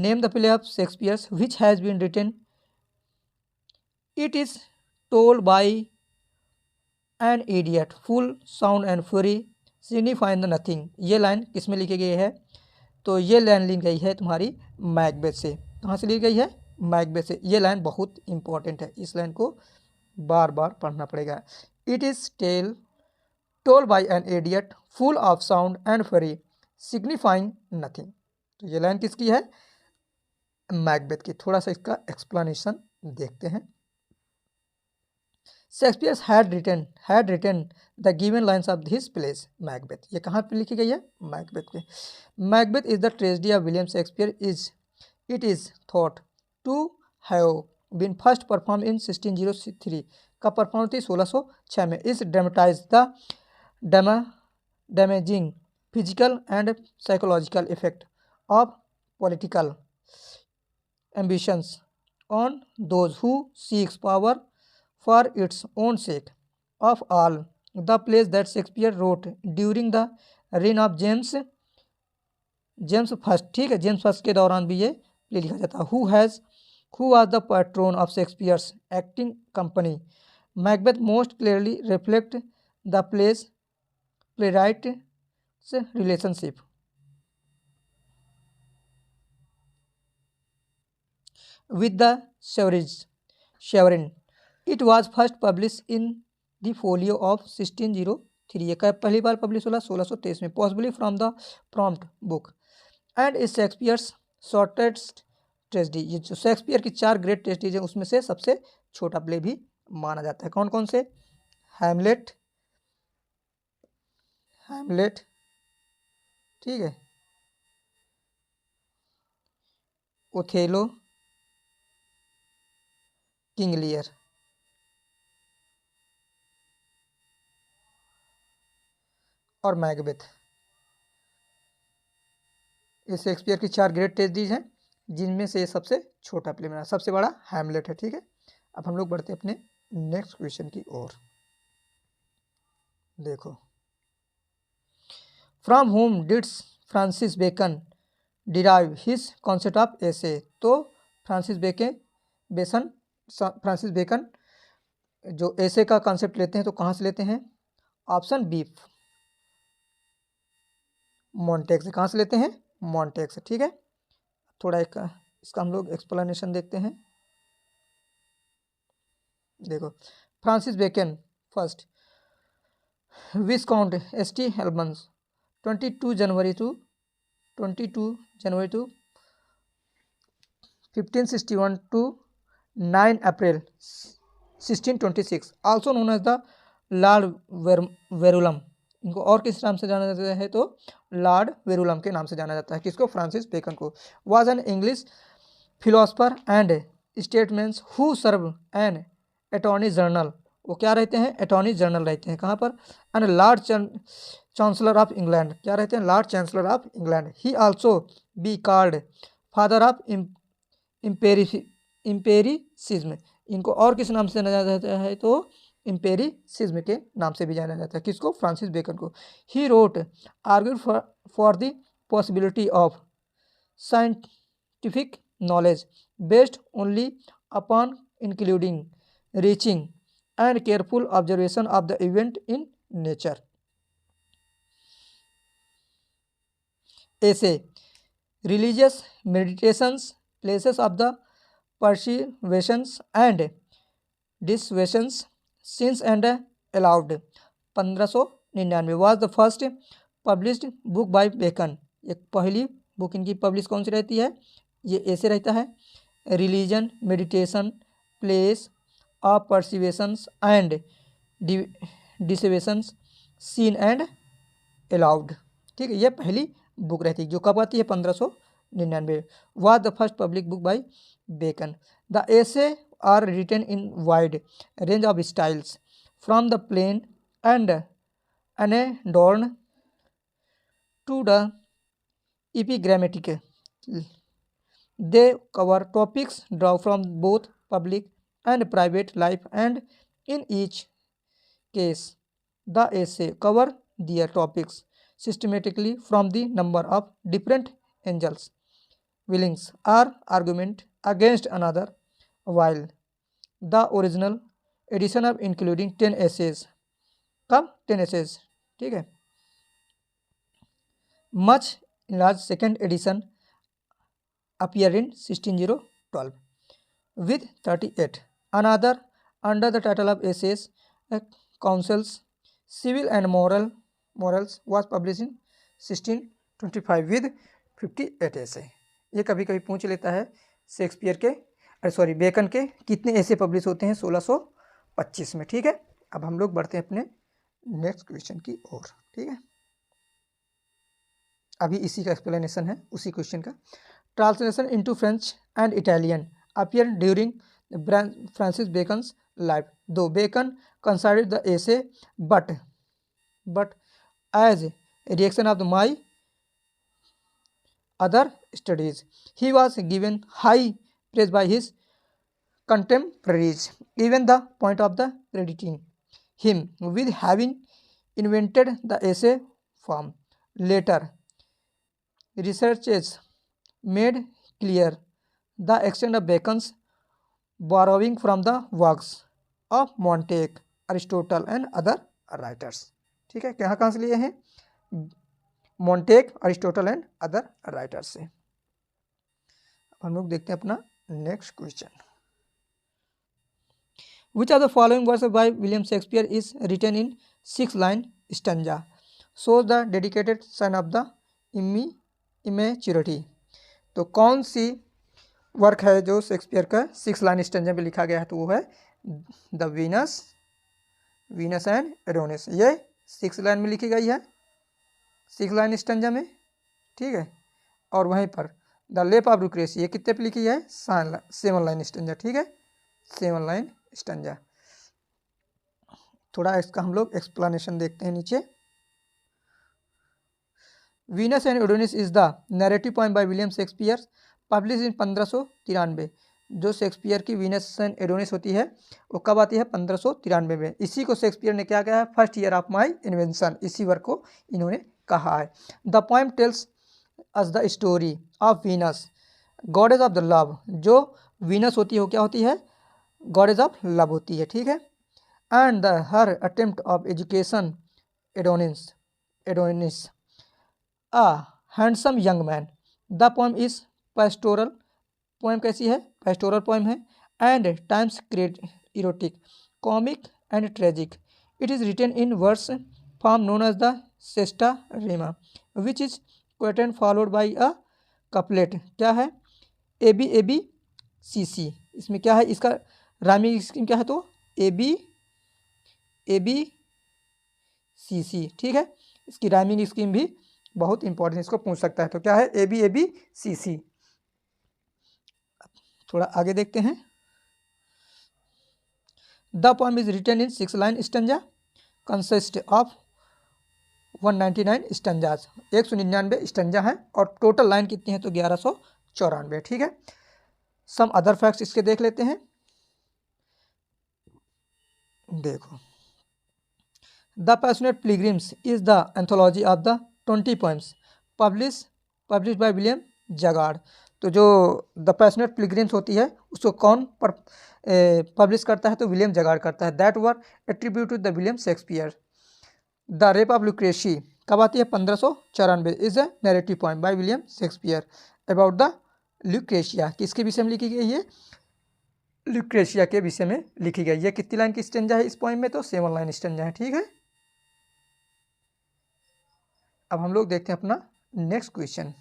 Name the play of Shakespeare's which has been written. It is told by an idiot, full sound and fury, signifying the nothing. ये line किस में लिखी गई है? तो ये लाइन ली गई है तुम्हारी मैकबेथ से। कहाँ से ली गई है? मैकबेथ से। ये लाइन बहुत इंपॉर्टेंट है, इस लाइन को बार बार पढ़ना पड़ेगा। It is tale told by an idiot full of sound and fury signifying nothing. तो ये लाइन किसकी है? मैकबेथ की। थोड़ा सा इसका एक्सप्लेनेशन देखते हैं। Shakespeare had written the given lines of his plays Macbeth। ये कहाँ पे लिखी गई है? मैकबेथ पे। Macbeth is the tragedy of William Shakespeare it is thought to have been first performed in 1603 का परफॉर्म थी 1606 में। इस dramatise the damaging physical and psychological effect of political ambitions on those who seeks power for its own sake. Of all the plays that Shakespeare wrote during the reign of James first, ठीक है, James first के दौरान भी ये play लिखा जाता है। who was the patron of Shakespeare's acting company? Macbeth most clearly reflect the playwright's relationship with the sovereign. It was first published in the folio of 1603। ये कब पहली बार पब्लिश हुआ? 1623 में। Possibly from the prompt book and is Shakespeare's shortest tragedy. ये जो Shakespeare की 4 great tragedies है उसमें से सबसे छोटा प्ले भी माना जाता है। कौन कौन से? हैमलेट, ठीक है, ओथेलो, किंग लियर और मैकबेथ। ये शेक्सपियर की 4 ग्रेट ट्रेजेडीज हैं जिनमें से ये सबसे छोटा प्ले बना, सबसे बड़ा हैमलेट है। ठीक है, अब हम लोग बढ़ते हैं अपने नेक्स्ट क्वेश्चन की ओर। देखो, from home did Francis Bacon derive his concept of essay. तो फ्रांसिस बेकन जो एसे का कॉन्सेप्ट लेते हैं तो कहाँ से लेते हैं? ऑप्शन बी, मॉन्टेग से। कहाँ से लेते हैं? मॉन्टेग से। ठीक है, थोड़ा इसका हम लोग एक्सप्लेनेशन देखते हैं। देखो, Francis Bacon first viscount S T Albans 22 January to 1561 to 9 April 1626, also known as the Lord Verulam. इनको और किस नाम से जाना जाता है? तो लॉर्ड वेरुलम के नाम से जाना जाता है। किसको? फ्रांसिस बेकन को। Was an English philosopher and statesman who serve an attorney general. वो क्या रहते हैं? अटॉर्नी जनरल रहते हैं। कहाँ पर? And Lord chancellor of England. क्या रहते हैं? Lord chancellor of England. He also be called father of empiricism. इनको और किस नाम से जाना जाता है? तो इम्पेरिसिज्म के नाम से भी जाना जाता है। किसको? फ्रांसिस बेकन को। He wrote argue for the possibility of scientific knowledge based only upon including reaching and careful observation of the event in nature. ऐसे religious meditations, places of the persuasions and dissuasions, sins and allowed 1599 was the first published book by Bacon। एक पहली book इनकी publish कौन सी रहती है? ये ऐसे रहता है, religion, meditation, place of persuasions and dissuasions, seen and allowed. ठीक है, ये पहली बुक रहती है जो कब आती है? 1599। Was the first public book by Bacon. The essay are written in wide range of styles from the plain and unadorned to the epigrammatic. They cover topics draw from both public and private life and in each case the essay cover their topics systematically from the number of different angles weighings are argument against another while the original edition of including 10 essays. कब? 10 essays, ठीक है। Much large second edition appear in 16012 with 38 another under the title of essays councils civil and morals was published in 1625 with 58 essay। ये कभी कभी पूछ लेता है Shakespeare के बेकन के कितने ऐसे पब्लिश होते हैं 1625 में, ठीक है। अब हम लोग बढ़ते हैं अपने नेक्स्ट क्वेश्चन की ओर, ठीक है। अभी इसी का एक्सप्लेनेशन है उसी क्वेश्चन का। Translation into French and Italian appeared during Francis Bacon's life, though Bacon considered the essay but as a reaction of my other studies, he was given high praise by his contemporaries, even the point of the crediting him with having invented the essay form. Later researches made clear the extent of Bacon's borrowing from the works of Montaigne, Aristotle and other writers। ठीक है, कहाँ से लिए हैं? Montaigne, Aristotle and other writers से। हम लोग देखते हैं अपना next question. Which of the following verses by William Shakespeare is written in 6-line stanza? Shows the dedicated son of the immaturity। तो कौन सी वर्क है जो शेक्सपियर का 6-लाइन स्टैंजा में लिखा गया है? तो वो है द वीनस एंड एडोनिस। ये 6 लाइन में लिखी गई है, 6-लाइन स्टैंजा में, ठीक है। और वहीं पर द लेप ऑफ लुक्रेसी ये कितने पे लिखी है? 7-लाइन स्टैंजा, ठीक है, 7-लाइन स्टैंजा। थोड़ा इसका हम लोग एक्सप्लेनेशन देखते हैं नीचे। Venus and Adonis is the narrative poem by William Shakespeare publish in 1593। जो शेक्सपियर की वीनस एंड एडोनिस होती है वो कब आती है? 1593 में। इसी को शेक्सपियर ने क्या कहा है? First year of my invention, इसी वर्क को इन्होंने कहा है। The poem tells us the story of Venus goddess of the love. जो वीनस होती है वो क्या होती है? गॉडेस ऑफ लव होती है, ठीक है। And the her attempt of education Adonis a handsome young man. The poem is pastoral. Poem कैसी है? पेस्टोरल पोएम है। And times erotic, comic and tragic. It is written in verse form known as the sesta rima which is quatrain followed by a couplet. क्या है? A B C. इसमें क्या है? इसका rhyming scheme क्या है? तो ए बी सी, ठीक है। इसकी राइमिंग स्कीम भी बहुत इंपॉर्टेंट, इसको पूछ सकता है। तो क्या है? A B C. थोड़ा आगे देखते हैं। The poem is written in 6-लाइन stanza consist of 199 stanzas. 199 stanza है और टोटल लाइन कितनी है? तो 1194, ठीक है। सम अदर फैक्ट्स इसके देख लेते हैं। देखो, the passionate pilgrims is the anthology of the 20 poems publish by William jacquard. तो जो द पैशनेट पिलग्रिम्स होती है उसको कौन पब्लिश करता है? तो विलियम जगार्ड करता है। That were attribute to the William Shakespeare. The rape of Lucrece कब आती है? 1594। Is a narrative poem by William Shakespeare about the Lucretia. किसके विषय में लिखी गई है? लुक्रेशिया के विषय में लिखी गई है। कितनी लाइन की स्टैंजा है इस पोएम में? तो 7-लाइन स्टैंजा है, ठीक है। अब हम लोग देखते हैं अपना next question.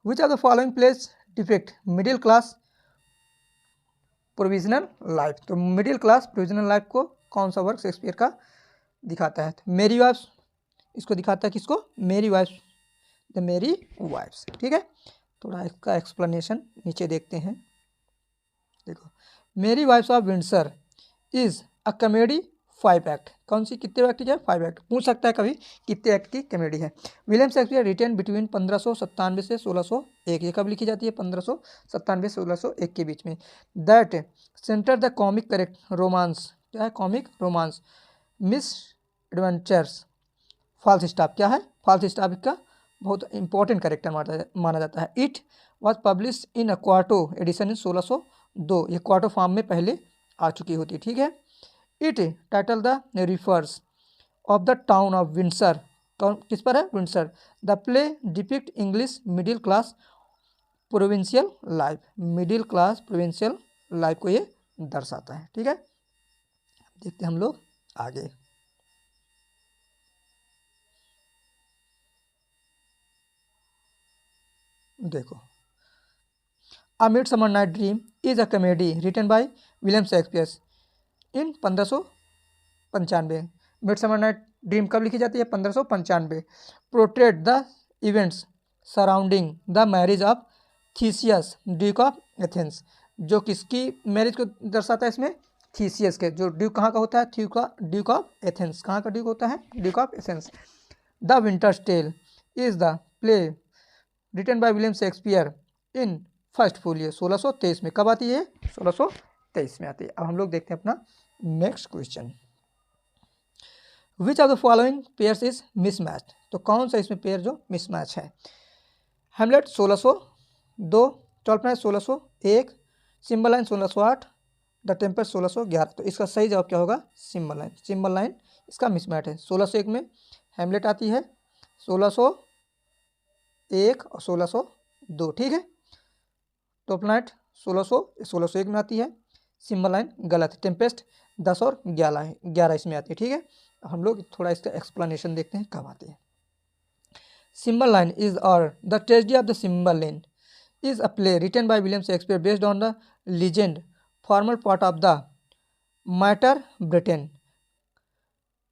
Which are the following place depict middle class provisional life. तो मिडिल क्लास प्रोविजनल लाइफ को कौन सा वर्क शेक्सपियर का दिखाता है? तो मेरी वाइफ्स इसको दिखाता है। किसको? मेरी वाइफ्स, द मेरी वाइफ्स, ठीक है। थोड़ा इसका एक्सप्लेनेशन नीचे देखते हैं। देखो, merry wives of Windsor is a comedy 5 act. कौन सी कितने एक्ट की है? 5 एक्ट। पूछ सकता है कभी कितने एक्ट की कॉमेडी है। विलियम शेक्सपियर रिटेन बिटवीन 1597 से 1601। ये कब लिखी जाती है? 1597 से 1601 के बीच में। That centre the comic correct romance. क्या है? Comic romance misadventures Falstaff. क्या है? फॉल्स स्टॉप का बहुत इंपॉर्टेंट कैरेक्टर माना जाता है। It was publish in a quarto edition in 1602, ये क्वार्टो फॉर्म में पहले आ चुकी होती है, ठीक है। It title the refers of the town of Windsor, किस पर है, Windsor. The play depict English middle class provincial life, middle class provincial life को ये दर्शाता है, ठीक है। देखते हैं हम लोग आगे। देखो, a midsummer night dream is a comedy written by William Shakespeare in 1595। Midsummer night dream कब लिखी जाती है, 1595। Portrait the events surrounding the marriage of Theseus duke of Athens, जो किसकी मैरिज को दर्शाता है इसमें, थीसियस के, जो ड्यूक कहाँ का होता है, ड्यूक ऑफ एथेंस, कहाँ का ड्यूक होता है, duke of Athens. The winter's tale is the play written by William Shakespeare in first folio, 1623 में। कब आती है, 1623 में आती है। अब हम लोग देखते हैं अपना next question. Which of the following pairs is mismatch, तो कौन सा इसमें पेयर जो मिसमैच है। हेमलेट 1602, twelfth night 1601, symbol line 1608, the Tempest 1611। तो इसका सही जवाब क्या होगा, सिंबल लाइन। सिंबल लाइन इसका मिसमैच है। 1601 में हेमलेट आती है, 1601 और 1602, ठीक है। टॉप नाइट 1601 में आती है, सिंबल लाइन गलत है। टेम्पेस्ट 10 और 11 इसमें आती है, ठीक है। हम लोग थोड़ा इसका एक्सप्लेनेशन देखते हैं कब आती है। सिंबल लाइन इज और the tragedy of the symbol line is a play written by William Shakespeare based on the legend formal part of the matter Britain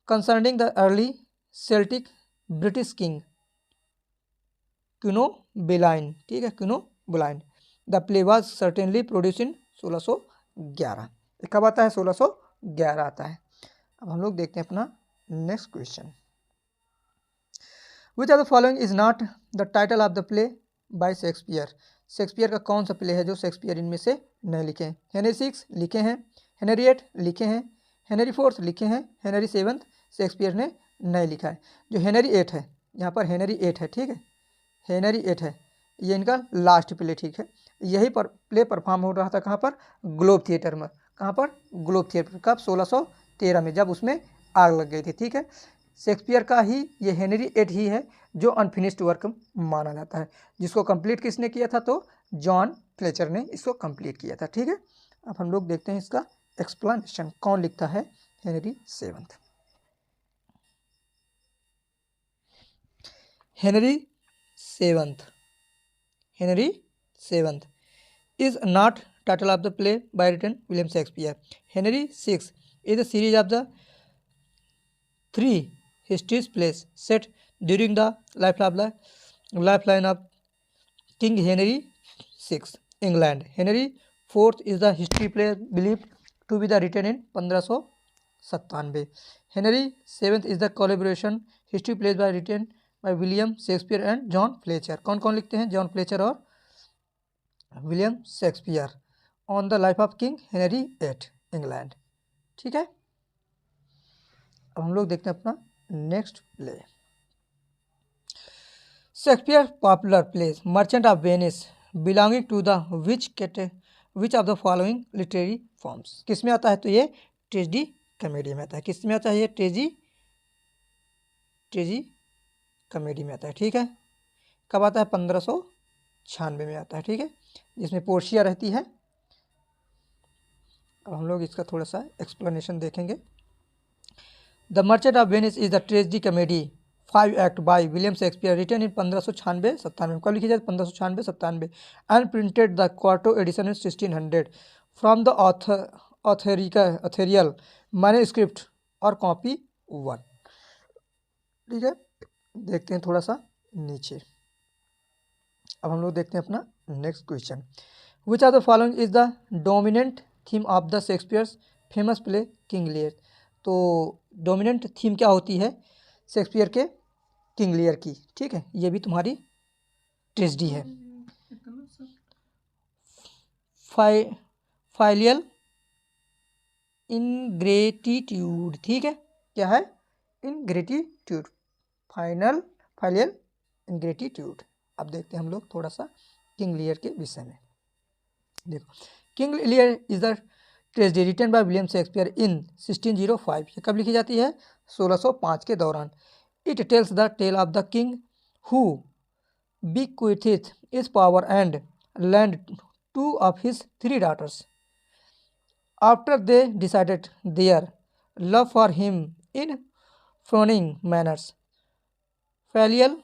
concerning the early Celtic British king Cunobeline, ठीक है, Cunobeline। The play was certainly produced in 1611। कब आता है, 1611 आता है। अब हम लोग देखते हैं अपना next question. Which of the following is not the title of the play by Shakespeare? Shakespeare का कौन सा प्ले है जो शेक्सपियर इनमें से नहीं लिखे हैं। हेनरी 6 लिखे हैं, हेनरी 8 लिखे हैं, हेनरी 4 लिखे हैं, हेनरी 7 शेक्सपियर ने नहीं लिखा है। जो हेनरी 8 है, यहाँ पर हेनरी 8 है, ठीक है, हेनरी 8 है, ये इनका लास्ट प्ले, ठीक है। यही पर प्ले परफॉर्म हो रहा था कहाँ पर, ग्लोब थिएटर में। कहाँ पर, ग्लोब थिएटर। कब, 1613 में, जब उसमें आग लग गई थी, ठीक है। शेक्सपियर का ही ये हेनरी 8 ही है जो अनफिनिश्ड वर्क माना जाता है, जिसको कंप्लीट किसने किया था, तो जॉन फ्लेचर ने इसको कंप्लीट किया था, ठीक है। अब हम लोग देखते हैं इसका एक्सप्लेनेशन, कौन लिखता है, Henry 7। Henry 7 is not title of the play by written William Shakespeare. Henry 6 is a series of the 3 histories plays set during the lifeline of King Henry VI, England. Henry IV is the history play believed to be the written in 1597. Henry VII is the collaboration history plays by written by William Shakespeare and John Fletcher. कौन कौन लिखते हैं, John Fletcher और William Shakespeare on the life of King Henry 8, England, ठीक है। अब हम लोग देखते हैं अपना next play. Shakespeare popular plays merchant of Venice belonging to the which of the following literary forms, किस में आता है, तो ये ट्रेजेडी कॉमेडी में आता है। किस में आता है, ये ट्रेजी कॉमेडी में आता है, ठीक है। कब आता है, 1596 में आता है, ठीक है, जिसमें पोर्शिया रहती है। अब हम लोग इसका थोड़ा सा एक्सप्लेनेशन देखेंगे। The merchant of Venice is the tragedy comedy 5 act by William Shakespeare written in 1596-97। कब लिखी जाए, 1596-97, and printed the quarto edition in 1600 from the authorial manuscript और कॉपी 1, ठीक है। देखते हैं थोड़ा सा नीचे। अब हम लोग देखते हैं अपना next question. Which of the following is the dominant theme of the Shakespeare's famous play King Lear. तो डोमिनेंट थीम क्या होती है शेक्सपियर के किंग लियर की, ठीक है, ये भी तुम्हारी ट्रेजेडी है। फाइलियल इनग्रेटिट्यूड, ठीक है, क्या है, इनग्रेटिट्यूड, फाइलियल इंग्रेटिट्यूड। अब देखते हैं हम लोग थोड़ा सा किंग लियर के विषय में। देखो, King Lear is the tragedy written by William Shakespeare in 1605। ये कब लिखी जाती है? 1605 के दौरान। It tells the tale of the king who bequeathed his power and land two of his 3 daughters. After they decided their love for him in fawning manners. Filial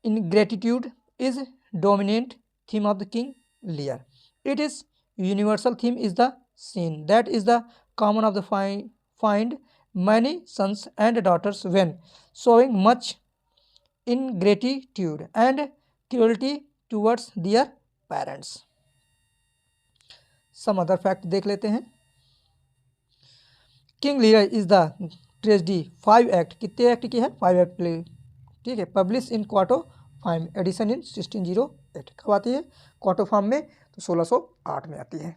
ingratitude is dominant theme of the King Lear. It is universal theme is the sin. That is the common of the find many sons and daughters when showing much ingratitude and cruelty towards their parents. Some other fact देख लेते हैं। King Lear is the tragedy 5 act, कितने act की है? 5 act play, ठीक है। Publish in quarto form edition in 1608। कब आती है? क्वार्टो फार्म में, तो 1608 में आती है।